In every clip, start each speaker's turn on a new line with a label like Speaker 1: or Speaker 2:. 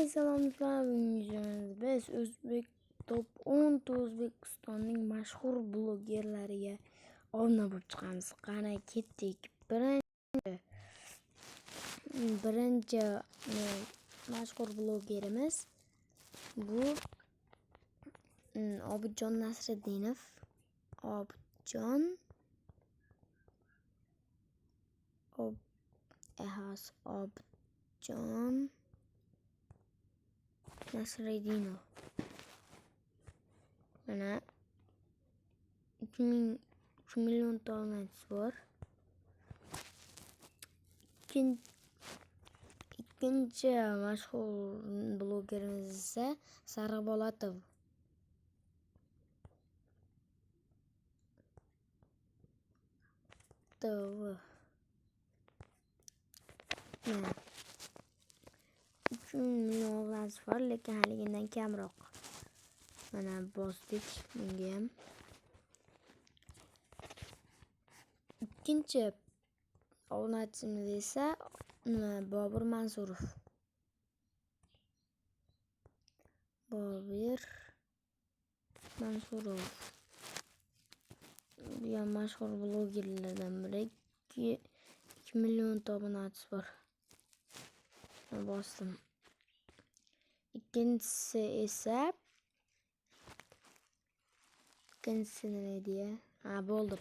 Speaker 1: Alayhissalomlar biz O'zbek top 10 O'zbekistonning mashhur blogerlariga obuna bo'lib chiqamiz. Qani ketdik. Birinchi mashhur blogerimiz bu Obidjon Nasriddinov. Obidjon Nasriddinov. Mana 3 million abonachisi bor. Ikkinchi mashhur blogerimiz esa Sariq Bolatov. Mana 3 million abonachisi bor, lekin haligindan kamroq. Mana bosdik bunga ham. Ikkinchi obunachimiz esa Bobur Mansurov. Bu ham mashhur blogerlardan biri. 2 million obunachisi bor. Bosdim. Ikkinchisi nima edi? Bo'ldi.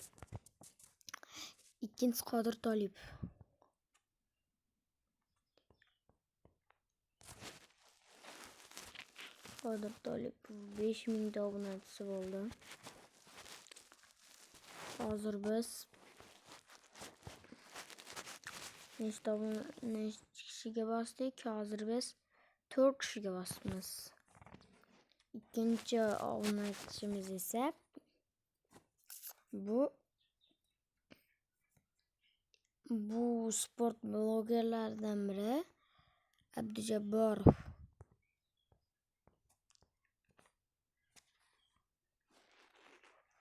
Speaker 1: Ikkinchisi Qodir Tolipov. Qodir Tolipov 5000 obunachisi bo'ldi. Hozir biz nechta kishiga bosdik? Hozir biz 4 kishiga bosibmiz. Ikkinchi obunachimiz esa bu sport blogerlaridan biri Abdujabborov.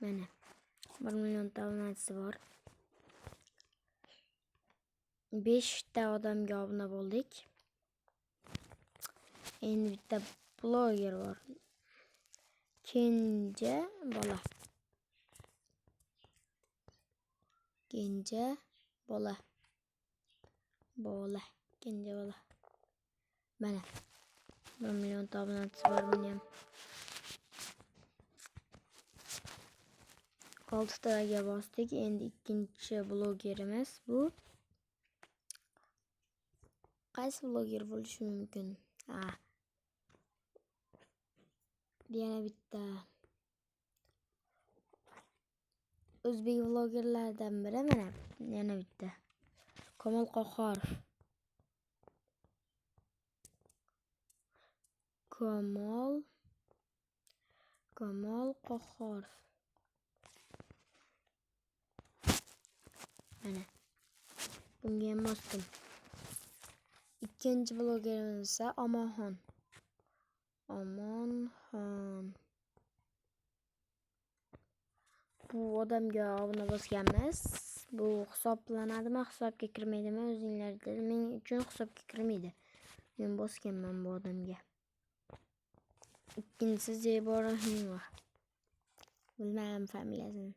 Speaker 1: Mana 1 million obunachisi bor. 5 ta odamga obuna bo'ldik. Endi bitta bloger bor. Kenja bola. Mana 1 million obunachisi bor buni ham. 6 taga bosdik. Endi ikkinchi blogerimiz bu. Qaysi bloger bo'lishi mumkin? Yana bitta o'zbek blogerlaridan biri. Mana yana bitta Kamol Qohorov. Mana bunga ham bosdim. Ikkinchi blogerimiz esa Omonxon. Bu odamga obuna bosganmiz. Bu hisoblanadimi, hisobga kirmaydimi? O'zinglar dedi. Men uchun hisobga kirmaydi. Men bosganman bu odamga. Ikkinchisi Zebo Rahimova. Bilmayman familiyasini.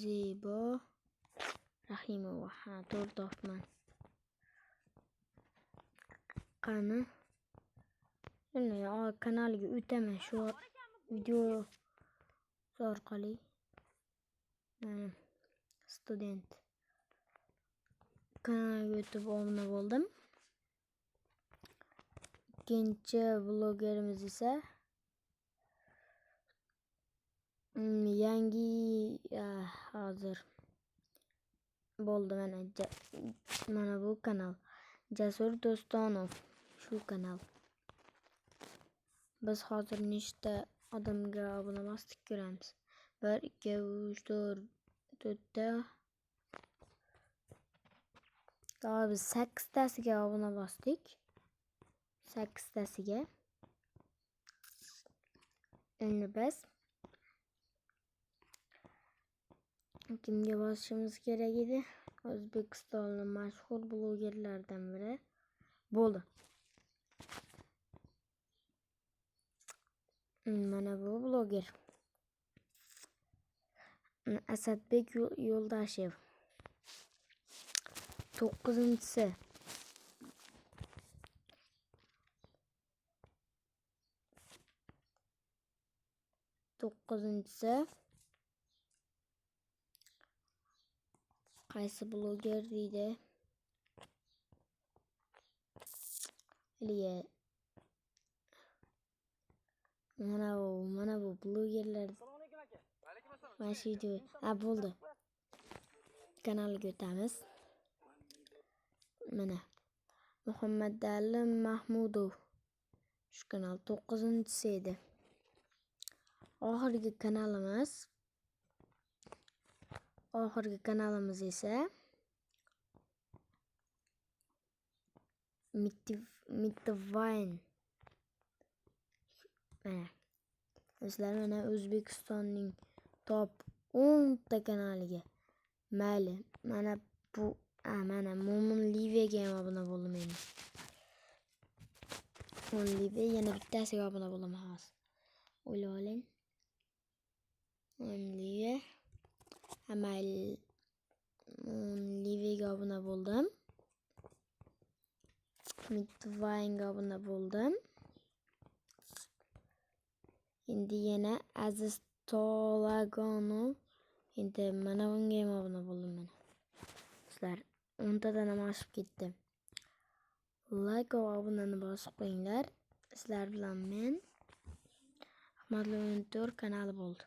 Speaker 1: Zebo Rahimova. To'g'ri topman. Qani? Kanaliga o'taman shu video orqali. Mana student kanaliga o'tib obuna bo'ldim. Ikkinchi blogerimiz esa yangi hozir bo'ldi. Mana bu kanal Jasur Do'stonov. Shu kanal. Biz hozir nechta odamga obuna bosdik ko'ramiz. 1 2 3 4 ta. Biz 8 tasiga obuna bosdik. 8 tasiga. Endi biz kimga bosishimiz kerak edi? O'zbekistonning mashhur blogerlaridan biri bo'ldi. Mana bu bloger Asadbek Yo'ldashev. 9-si qaysi bloger deydi? Mana bu blogerlar mashhur. Bo'ldi. Kanaliga o'tamiz. Mana Muhammadali Mahmudov. Shu kanal 9-si edi. Oxirgi kanalimiz esa Mitvine. Mana O'zbekistonning top 10 ta kanaliga. Mayli, mana Mo'min Liviyaga ham obuna bo'ldim endi. Mo'min Liviya yana bittasiga obuna bo'ldim hozir. O'ylab oling. Mo'min Liviya. Mayli, Mo'min Liviyaga obuna bo'ldim. Mitvine'ga obuna bo'ldim. Endi yana Aziz To'laganov. Endi mana bunga ham obuna bo'ldim mana. Sizlar 10 tadan ham oshib ketdi. Like va obunani bosib qo'yinglar. Sizlar bilan men Ahmadli 14 kanali bo'ldi.